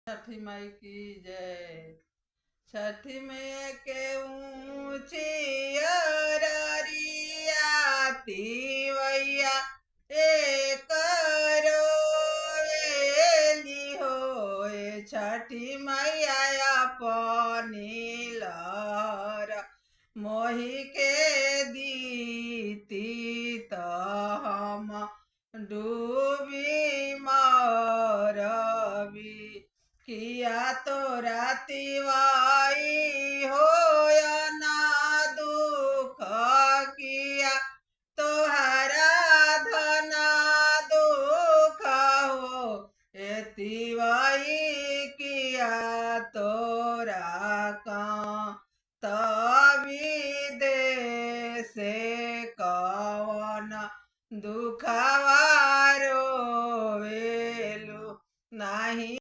छठी माई की जय। छठी मैया के ऊंची अररिया तिवैया एक रोएली होए छठी मैया अपनी लहर मोहि के दीती त हम डूबी मरबी किया तो रातिवाई हो ना दुख किया तोहरा धना दुख हो एतिवाई किया तोरा का तभी दे से कवन दुखवारो वेलु नाही।